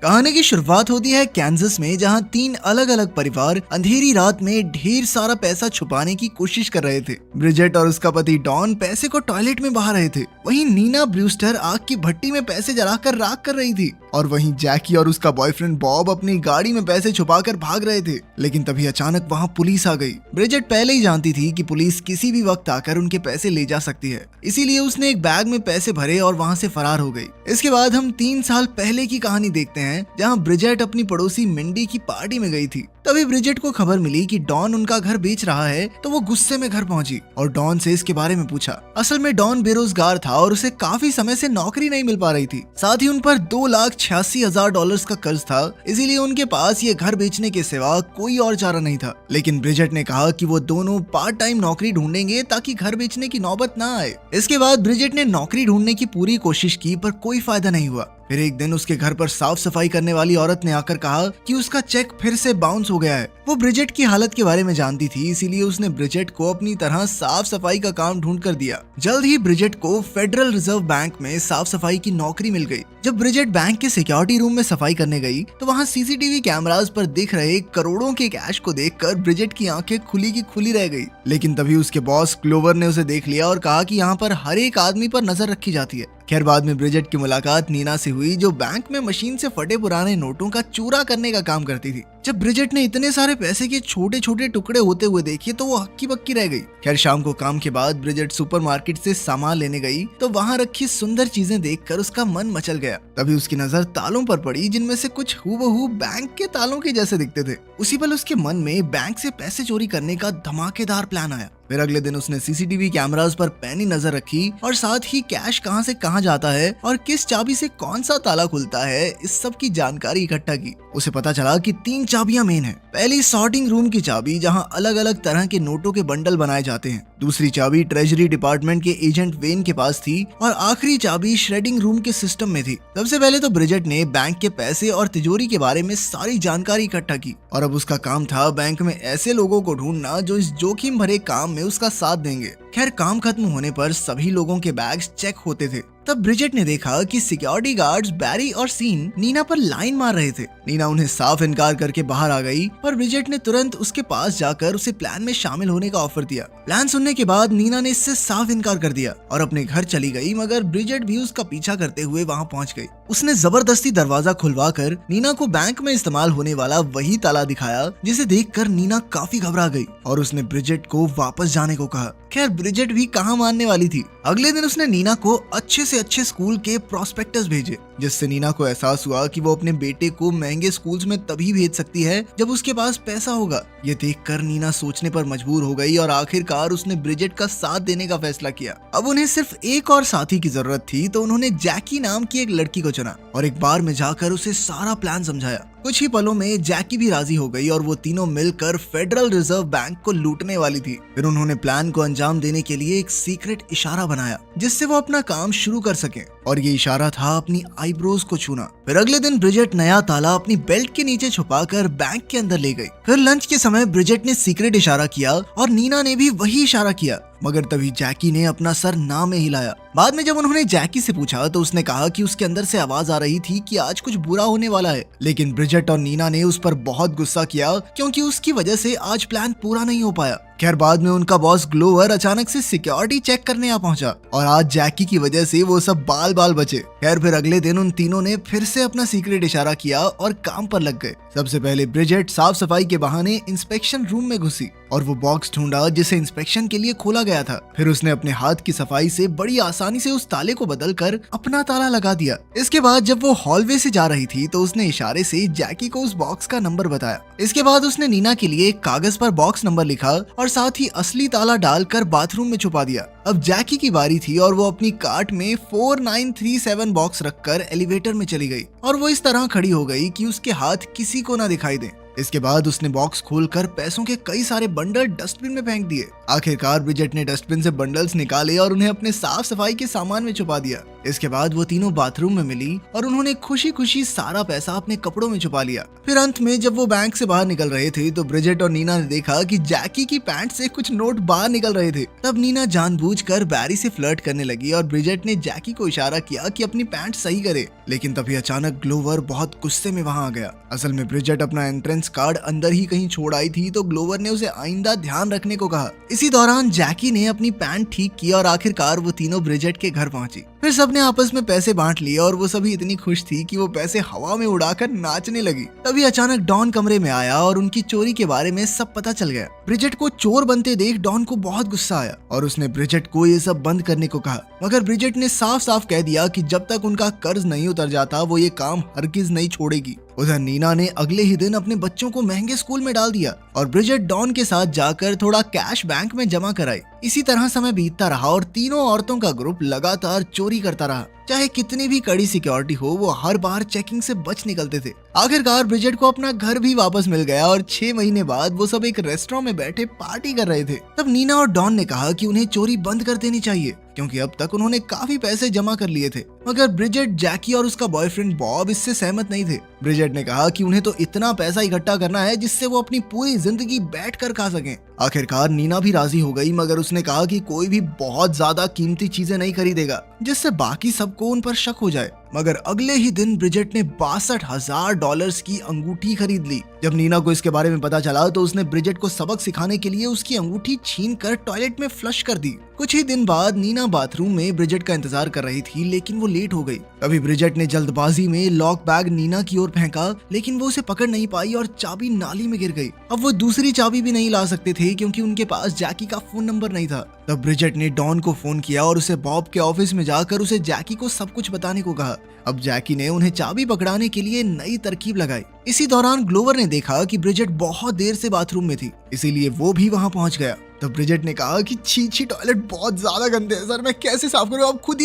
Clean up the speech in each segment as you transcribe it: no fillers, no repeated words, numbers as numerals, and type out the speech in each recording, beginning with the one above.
कहानी की शुरुआत होती है कैंसस में, जहां 3 अलग अलग परिवार अंधेरी रात में ढेर सारा पैसा छुपाने की कोशिश कर रहे थे। ब्रिजेट और उसका पति डॉन पैसे को टॉयलेट में बहा रहे थे। वहीं नीना ब्रूस्टर आग की भट्टी में पैसे जलाकर राख कर रही थी और वहीं जैकी और उसका बॉयफ्रेंड बॉब अपनी गाड़ी में पैसे छुपाकर भाग रहे थे। लेकिन तभी अचानक वहां पुलिस आ गई। ब्रिजेट पहले ही जानती थी कि पुलिस किसी भी वक्त आकर उनके पैसे ले जा सकती है, इसीलिए उसने एक बैग में पैसे भरे और वहां से फरार हो गई। इसके बाद हम 3 साल पहले की कहानी देखते हैं, जहां ब्रिजेट अपनी पड़ोसी मिंडी की पार्टी में गई थी। तभी ब्रिजेट को खबर मिली कि डॉन उनका घर बेच रहा है, तो वो गुस्से में घर पहुंची और डॉन से इसके बारे में पूछा। असल में डॉन बेरोजगार था और उसे काफी समय से नौकरी नहीं मिल पा रही थी। साथ ही उन पर $2,86,000 का कर्ज था, इसीलिए उनके पास ये घर बेचने के सिवा कोई और चारा नहीं था। लेकिन ब्रिजेट ने कहा कि वो दोनों पार्ट टाइम नौकरी ढूंढेंगे ताकि घर बेचने की नौबत ना आए। इसके बाद ब्रिजेट ने नौकरी ढूंढने की पूरी कोशिश की, पर कोई फायदा नहीं हुआ। फिर एक दिन उसके घर पर साफ सफाई करने वाली औरत ने आकर कहा कि उसका चेक फिर से बाउंस हो गया है। वो ब्रिजेट की हालत के बारे में जानती थी, इसीलिए उसने ब्रिजेट को अपनी तरह साफ सफाई का काम ढूंढ कर दिया। जल्द ही ब्रिजेट को फेडरल रिजर्व बैंक में साफ सफाई की नौकरी मिल गई। जब ब्रिजेट बैंक के सिक्योरिटी रूम में सफाई करने गई, तो वहाँ सीसीटीवी कैमरास पर दिख रहे करोड़ों के कैश को देखकर ब्रिजेट की आंखें खुली की खुली रह गई। लेकिन तभी उसके बॉस क्लोवर ने उसे देख लिया और कहा कि यहाँ पर हर एक आदमी पर नजर रखी जाती है। खैर, बाद में ब्रिजेट की मुलाकात नीना से हुई, जो बैंक में मशीन से फटे पुराने नोटों का चूरा करने का काम करती थी। जब ब्रिजेट ने इतने सारे पैसे के छोटे छोटे टुकड़े होते हुए देखे, तो वो हक्की बक्की रह गई। खैर, शाम को काम के बाद ब्रिजेट सुपरमार्केट से सामान लेने गई, तो वहाँ रखी सुंदर चीजें देखकर उसका मन मचल गया। तभी उसकी नजर तालों पर पड़ी, जिनमें से कुछ हूबहू बैंक के तालों के जैसे दिखते थे। उसी पल उसके मन में बैंक से पैसे चोरी करने का धमाकेदार प्लान आया। फिर अगले दिन उसने सीसीटीवी कैमरास पर पैनी नजर रखी और साथ ही कैश कहां से कहां जाता है और किस चाबी से कौन सा ताला खुलता है, इस सब की जानकारी इकट्ठा की। उसे पता चला कि 3 चाबियां मेन हैं। पहली सॉर्टिंग रूम की चाबी, जहां अलग अलग तरह के नोटों के बंडल बनाए जाते हैं। दूसरी चाबी ट्रेजरी डिपार्टमेंट के एजेंट वेन के पास थी और आखिरी चाबी श्रेडिंग रूम के सिस्टम में थी। सबसे पहले तो ब्रिजेट ने बैंक के पैसे और तिजोरी के बारे में सारी जानकारी इकट्ठा की और अब उसका काम था बैंक में ऐसे लोगों को ढूंढना जो इस जोखिम भरे काम में उसका साथ देंगे। खैर, काम खत्म होने पर सभी लोगों के बैग्स चेक होते थे। तब ब्रिजेट ने देखा कि सिक्योरिटी गार्ड्स बैरी और सीन नीना पर लाइन मार रहे थे। नीना उन्हें साफ इनकार करके बाहर आ गई, पर ब्रिजेट ने तुरंत उसके पास जाकर उसे प्लान में शामिल होने का ऑफर दिया। प्लान सुनने के बाद नीना ने इससे साफ इनकार कर दिया और अपने घर चली गई, मगर ब्रिजेट भी उसका पीछा करते हुए वहां पहुंच गई। उसने जबरदस्ती दरवाजा खुलवाकर नीना को बैंक में इस्तेमाल होने वाला वही ताला दिखाया, जिसे देखकर नीना काफी घबरा गई और उसने ब्रिजेट को वापस जाने को कहा। खैर, ब्रिजेट भी कहाँ मानने वाली थी। अगले दिन उसने नीना को अच्छे से अच्छे स्कूल के प्रोस्पेक्टस भेजे, जिससे नीना को एहसास हुआ कि वो अपने बेटे को महंगे स्कूल्स में तभी भेज सकती है जब उसके पास पैसा होगा। ये देखकर नीना सोचने पर मजबूर हो गई और आखिरकार उसने ब्रिजेट का साथ देने का फैसला किया। अब उन्हें सिर्फ एक और साथी की जरूरत थी, तो उन्होंने जैकी नाम की एक लड़की को चुना और एक बार में जाकर उसे सारा प्लान समझाया। कुछ ही पलों में जैकी भी राजी हो गई और वो तीनों मिलकर फेडरल रिजर्व बैंक को लूटने वाली थी। फिर उन्होंने प्लान को अंजाम देने के लिए एक सीक्रेट इशारा बनाया, जिससे वो अपना काम शुरू कर सके, और ये इशारा था अपनी आईब्रोज को छूना। फिर अगले दिन ब्रिजेट नया ताला अपनी बेल्ट के नीचे छुपाकर बैंक के अंदर ले गई। फिर लंच के समय ब्रिजेट ने सीक्रेट इशारा किया और नीना ने भी वही इशारा किया, मगर तभी जैकी ने अपना सर ना में हिलाया। बाद में जब उन्होंने जैकी से पूछा, तो उसने कहा कि उसके अंदर से आवाज आ रही थी कि आज कुछ बुरा होने वाला है। लेकिन ब्रिजेट और नीना ने उस पर बहुत गुस्सा किया, क्योंकि उसकी वजह से आज प्लान पूरा नहीं हो पाया। खैर, बाद में उनका बॉस ग्लोवर अचानक से सिक्योरिटी चेक करने आ पहुंचा और आज जैकी की वजह से वो सब बाल बाल बचे। खैर, फिर अगले दिन उन तीनों ने फिर से अपना सीक्रेट इशारा किया और काम पर लग गए। सबसे पहले ब्रिजेट साफ सफाई के बहाने इंस्पेक्शन रूम में घुसी और वो बॉक्स ढूंढा जिसे इंस्पेक्शन के लिए खोला गया था। फिर उसने अपने हाथ की सफाई से बड़ी आसानी से उस ताले को बदलकर अपना ताला लगा दिया। इसके बाद जब वो हॉलवे से जा रही थी, तो उसने इशारे से जैकी को उस बॉक्स का नंबर बताया। इसके बाद उसने नीना के लिए एक कागज पर बॉक्स नंबर लिखा और साथ ही असली ताला डालकर बाथरूम में छुपा दिया। अब जैकी की बारी थी और वो अपनी कार्ट में 4937 बॉक्स रखकर एलिवेटर में चली गई और वो इस तरह खड़ी हो गई कि उसके हाथ किसी को ना दिखाई दे। इसके बाद उसने बॉक्स खोलकर पैसों के कई सारे बंडल डस्टबिन में फेंक दिए। आखिरकार ब्रिजेट ने डस्टबिन से बंडल्स निकाले और उन्हें अपने साफ सफाई के सामान में छुपा दिया। इसके बाद वो तीनों बाथरूम में मिली और उन्होंने खुशी खुशी सारा पैसा अपने कपड़ों में छुपा लिया। फिर अंत में जब वो बैंक से बाहर निकल रहे थे, तो ब्रिजेट और नीना ने देखा कि जैकी की पैंट से कुछ नोट बाहर निकल रहे थे। तब नीना जानबूझकर बैरी से फ्लर्ट करने लगी और ब्रिजेट ने जैकी को इशारा किया कि अपनी पैंट सही करे। लेकिन तभी अचानक ग्लोवर बहुत गुस्से में वहां आ गया। असल में ब्रिजेट अपना एंट्रेंस कार्ड अंदर ही कहीं छोड़ आई थी, तो ग्लोवर ने उसे आइंदा ध्यान रखने को कहा। इसी दौरान जैकी ने अपनी पैंट ठीक की और आखिरकार वो तीनों ब्रिजेट के घर पहुंची। फिर सबने आपस में पैसे बांट लिए और वो सभी इतनी खुश थी कि वो पैसे हवा में उड़ाकर नाचने लगी। तभी अचानक डॉन कमरे में आया और उनकी चोरी के बारे में सब पता चल गया। ब्रिजेट को चोर बनते देख डॉन को बहुत गुस्सा आया और उसने ब्रिजेट को ये सब बंद करने को कहा, मगर ब्रिजेट ने साफ साफ कह दिया कि जब तक उनका कर्ज नहीं उतर जाता वो ये काम हरगिज नहीं छोड़ेगी। उधर नीना ने अगले ही दिन अपने बच्चों को महंगे स्कूल में डाल दिया और ब्रिजेट डॉन के साथ जाकर थोड़ा कैश बैंक में जमा कराई। इसी तरह समय बीतता रहा और तीनों औरतों का ग्रुप लगातार चोरी करता रहा। चाहे कितनी भी कड़ी सिक्योरिटी हो, वो हर बार चेकिंग से बच निकलते थे। आखिरकार ब्रिजेट को अपना घर भी वापस मिल गया और 6 महीने बाद वो सब एक रेस्टोरेंट में बैठे पार्टी कर रहे थे। तब नीना और डॉन ने कहा कि उन्हें चोरी बंद कर देनी चाहिए क्योंकि अब तक उन्होंने काफी पैसे जमा कर लिए थे। मगर ब्रिजेट, जैकी और उसका बॉयफ्रेंड बॉब इससे सहमत नहीं थे। ब्रिजेट ने कहा कि उन्हें तो इतना पैसा इकट्ठा करना है जिससे वो अपनी पूरी जिंदगी बैठकर खा सकें। आखिरकार नीना भी राजी हो गई, मगर उसने कहा कि कोई भी बहुत ज्यादा कीमती चीजें नहीं खरीदेगा जिससे बाकी सबको उन पर शक हो जाए। मगर अगले ही दिन ब्रिजेट ने $62,000 की अंगूठी खरीद ली। जब नीना को इसके बारे में पता चला तो उसने ब्रिजेट को सबक सिखाने के लिए उसकी अंगूठी छीनकर टॉयलेट में फ्लश कर दी। कुछ ही दिन बाद नीना बाथरूम में ब्रिजेट का इंतजार कर रही थी, लेकिन वो लेट हो गई। तभी ब्रिजेट ने जल्दबाजी में लॉक बैग नीना की ओर फेंका, लेकिन वो उसे पकड़ नहीं पाई और चाबी नाली में गिर गई। अब वो दूसरी चाबी भी नहीं ला सकते थे क्योंकि उनके पास जैकी का फोन नंबर नहीं था। तब ब्रिजेट ने डॉन को फोन किया और उसे बॉब के ऑफिस में जाकर उसे जैकी को सब कुछ बताने को कहा। अब जैकी ने उन्हें चाबी पकड़ाने के लिए नई तरकीब लगाई। इसी दौरान ग्लोवर ने देखा कि ब्रिजेट बहुत देर से बाथरूम में थी, इसीलिए वो भी वहां पहुंच गया। तब ब्रिजेट ने कहा कि छी टॉयलेट बहुत ज्यादा गंदे हैं सर, मैं कैसे साफ करूं, आप खुद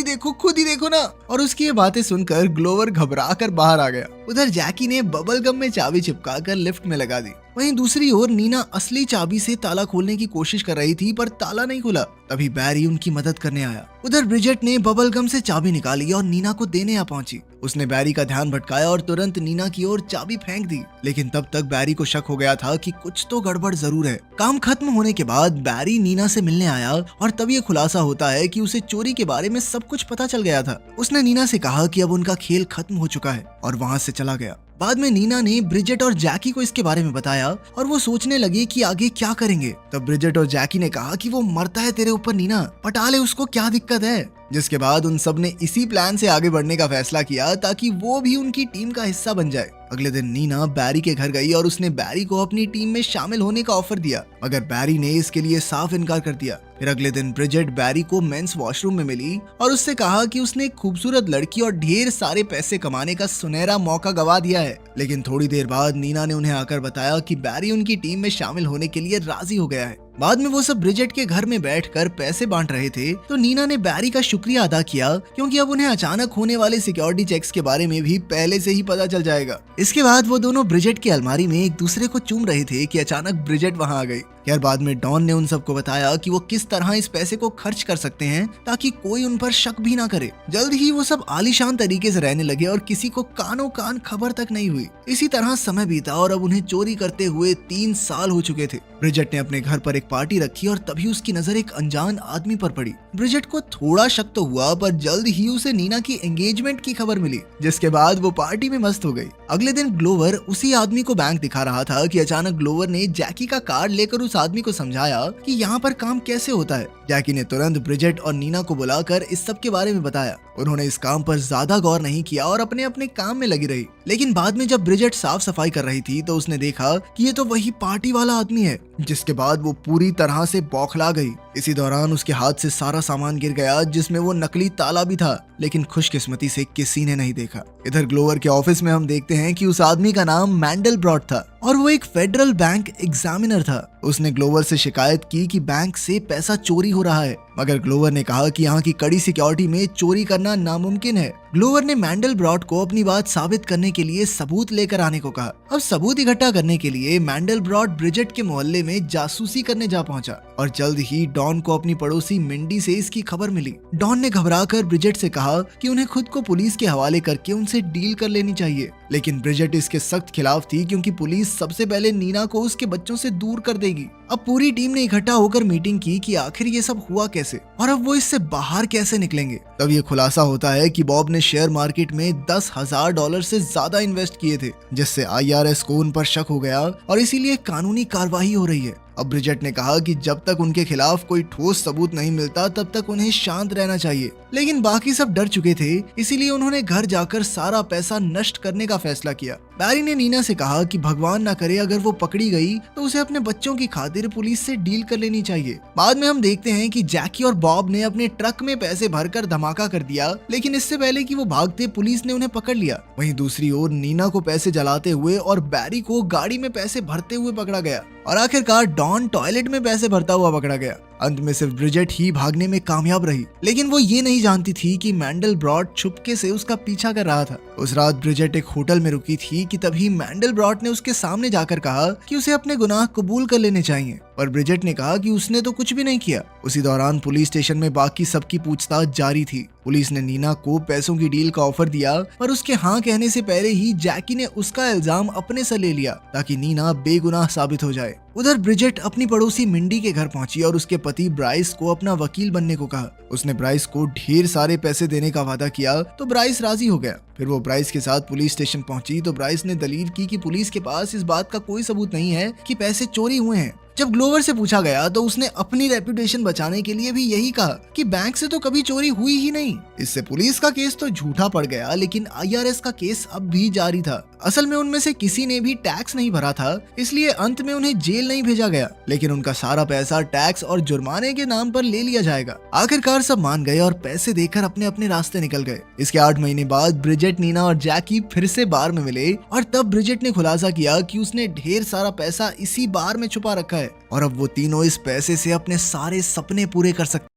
ही देखो ना। और उसकी ये बातें सुनकर ग्लोवर घबरा कर बाहर आ गया। उधर जैकी ने बबल गम में चाबी चिपकाकर लिफ्ट में लगा दी। वहीं दूसरी ओर नीना असली चाबी से ताला खोलने की कोशिश कर रही थी, पर ताला नहीं खुला। तभी बैरी उनकी मदद करने आया। उधर ब्रिजेट ने बबल गम से चाबी निकाली और नीना को देने आ पहुंची। उसने बैरी का ध्यान भटकाया और तुरंत नीना की ओर चाबी फेंक दी, लेकिन तब तक बैरी को शक हो गया था कि कुछ तो गड़बड़ जरूर है। काम खत्म होने के बाद बैरी नीना से मिलने आया और तब ये खुलासा होता है कि उसे चोरी के बारे में सब कुछ पता चल गया था। उसने नीना से कहा कि अब उनका खेल खत्म हो चुका है और वहाँ से चला गया। बाद में नीना ने ब्रिजेट और जैकी को इसके बारे में बताया और वो सोचने लगे कि आगे क्या करेंगे। तब ब्रिजेट और जैकी ने कहा कि वो मरता है तेरे ऊपर नीना, पटा ले उसको, क्या दिक्कत है। जिसके बाद उन सब ने इसी प्लान से आगे बढ़ने का फैसला किया ताकि वो भी उनकी टीम का हिस्सा बन जाए। अगले दिन नीना बैरी के घर गई और उसने बैरी को अपनी टीम में शामिल होने का ऑफर दिया, मगर बैरी ने इसके लिए साफ इनकार कर दिया। फिर अगले दिन ब्रिजेट बैरी को मेंस वॉशरूम में मिली और उससे कहा कि उसने एक खूबसूरत लड़की और ढेर सारे पैसे कमाने का सुनहरा मौका गवा दिया है। लेकिन थोड़ी देर बाद नीना ने उन्हें आकर बताया कि बैरी उनकी टीम में शामिल होने के लिए राजी हो गया है। बाद में वो सब ब्रिजेट के घर में बैठकर पैसे बांट रहे थे, तो नीना ने बैरी का शुक्रिया अदा किया क्योंकि अब उन्हें अचानक होने वाले सिक्योरिटी चेक्स के बारे में भी पहले से ही पता चल जाएगा। इसके बाद वो दोनों ब्रिजेट की अलमारी में एक दूसरे को चूम रहे थे कि अचानक ब्रिजेट वहां आ गई। यार बाद में डॉन ने उन सबको बताया कि वो किस तरह इस पैसे को खर्च कर सकते हैं ताकि कोई उन पर शक भी ना करे। जल्द ही वो सब आलीशान तरीके से रहने लगे और किसी को कानों कान खबर तक नहीं हुई। इसी तरह समय बीता और अब उन्हें चोरी करते हुए 3 साल हो चुके थे। ब्रिजेट ने अपने घर पर एक पार्टी रखी और तभी उसकी नजर एक अनजान आदमी पर पड़ी। ब्रिजेट को थोड़ा शक तो हुआ, पर जल्द ही उसे नीना की एंगेजमेंट की खबर मिली, जिसके बाद वो पार्टी में मस्त हो गई। अगले दिन ग्लोवर उसी आदमी को बैंक दिखा रहा था कि अचानक ग्लोवर ने जैकी का कार्ड लेकर उस आदमी को समझाया कि यहाँ पर काम कैसे होता है। जैकी ने तुरंत ब्रिजेट और नीना को बुलाकर इस सब के बारे में बताया। उन्होंने इस काम पर ज्यादा गौर नहीं किया और अपने अपने काम में लगी रही। लेकिन बाद में जब ब्रिजेट साफ सफाई कर रही थी तो उसने देखा कि ये तो वही पार्टी वाला आदमी है, जिसके बाद वो पूरी तरह से बौखला गई। इसी दौरान उसके हाथ से सारा सामान गिर गया, जिसमें वो नकली ताला भी था, लेकिन खुशकिस्मती से किसी ने नहीं देखा। इधर ग्लोवर के ऑफिस में हम देखते हैं कि उस आदमी का नाम मैंडलब्रॉट था और वो एक फेडरल बैंक एग्जामिनर था। उसने ग्लोवर से शिकायत की कि बैंक से पैसा चोरी हो रहा है, मगर ग्लोवर ने कहा कि यहाँ की कड़ी सिक्योरिटी में चोरी करना नामुमकिन है। ग्लोवर ने मैंडलब्रॉट को अपनी बात साबित करने के लिए सबूत लेकर आने को कहा। अब सबूत इकट्ठा करने के लिए मैंडलब्रॉट ब्रिजेट के मोहल्ले में जासूसी करने जा पहुंचा और जल्द ही डॉन को अपनी पड़ोसी मिंडी से इसकी खबर मिली। डॉन ने घबराकर ब्रिजेट से कहा कि उन्हें खुद को पुलिस के हवाले करके उनसे डील कर लेनी चाहिए, लेकिन ब्रिजेट इसके सख्त खिलाफ थी क्योंकि पुलिस सबसे पहले नीना को उसके बच्चों से दूर कर देगी। अब पूरी टीम ने इकट्ठा होकर मीटिंग की कि आखिर ये सब हुआ कैसे। से, और अब वो इससे बाहर कैसे निकलेंगे। तब ये खुलासा होता है कि बॉब ने शेयर मार्केट में $10,000 से ज्यादा इन्वेस्ट किए थे, जिससे IRS को उन पर शक हो गया और इसीलिए कानूनी कार्रवाई हो रही है। अब ब्रिजेट ने कहा कि जब तक उनके खिलाफ कोई ठोस सबूत नहीं मिलता तब तक उन्हें शांत रहना चाहिए, लेकिन बाकी सब डर चुके थे, इसीलिए उन्होंने घर जाकर सारा पैसा नष्ट करने का फैसला किया। बैरी ने नीना से कहा कि भगवान ना करे अगर वो पकड़ी गई तो उसे अपने बच्चों की खातिर पुलिस से डील कर लेनी चाहिए। बाद में हम देखते हैं कि जैकी और बॉब ने अपने ट्रक में पैसे भरकर धमाका कर दिया, लेकिन इससे पहले कि वो भागते पुलिस ने उन्हें पकड़ लिया। वहीं दूसरी ओर नीना को पैसे जलाते हुए और बैरी को गाड़ी में पैसे भरते हुए पकड़ा गया, और आखिरकार डॉन टॉयलेट में पैसे भरता हुआ पकड़ा गया। अंत में सिर्फ ब्रिजेट ही भागने में कामयाब रही, लेकिन वो ये नहीं जानती थी कि मैंडलब्रॉट चुपके से उसका पीछा कर रहा था। उस रात ब्रिजेट एक होटल में रुकी थी कि तभी मैंडलब्रॉट ने उसके सामने जाकर कहा कि उसे अपने गुनाह कबूल कर लेने चाहिए, पर ब्रिजेट ने कहा कि उसने तो कुछ भी नहीं किया। उसी दौरान पुलिस स्टेशन में बाकी सबकी पूछताछ जारी थी। पुलिस ने नीना को पैसों की डील का ऑफर दिया, पर उसके हाँ कहने से पहले ही जैकी ने उसका इल्जाम अपने सर ले लिया ताकि नीना बेगुनाह साबित हो जाए। उधर ब्रिजेट अपनी पड़ोसी मिंडी के घर पहुंची और उसके पति ब्राइस को अपना वकील बनने को कहा। उसने ब्राइस को ढेर सारे पैसे देने का वादा किया तो ब्राइस राजी हो गया। फिर वो ब्राइस के साथ पुलिस स्टेशन पहुंची तो ब्राइस ने दलील की कि पुलिस के पास इस बात का कोई सबूत नहीं है कि पैसे चोरी हुए हैं। जब ग्लोवर से पूछा गया तो उसने अपनी रेपुटेशन बचाने के लिए भी यही कहा कि बैंक से तो कभी चोरी हुई ही नहीं। इससे पुलिस का केस तो झूठा पड़ गया, लेकिन IRS का केस अब भी जारी था। असल में उनमें से किसी ने भी टैक्स नहीं भरा था, इसलिए अंत में उन्हें जेल नहीं भेजा गया, लेकिन उनका सारा पैसा टैक्स और जुर्माने के नाम पर ले लिया जाएगा। आखिरकार सब मान गए और पैसे देकर अपने अपने रास्ते निकल गए। इसके 8 महीने बाद ब्रिजेट, नीना और जैकी फिर से बार में मिले और तब ब्रिजेट ने खुलासा किया कि उसने ढेर सारा पैसा इसी बार में छुपा रखा है और अब वो तीनों इस पैसे से अपने सारे सपने पूरे कर सकते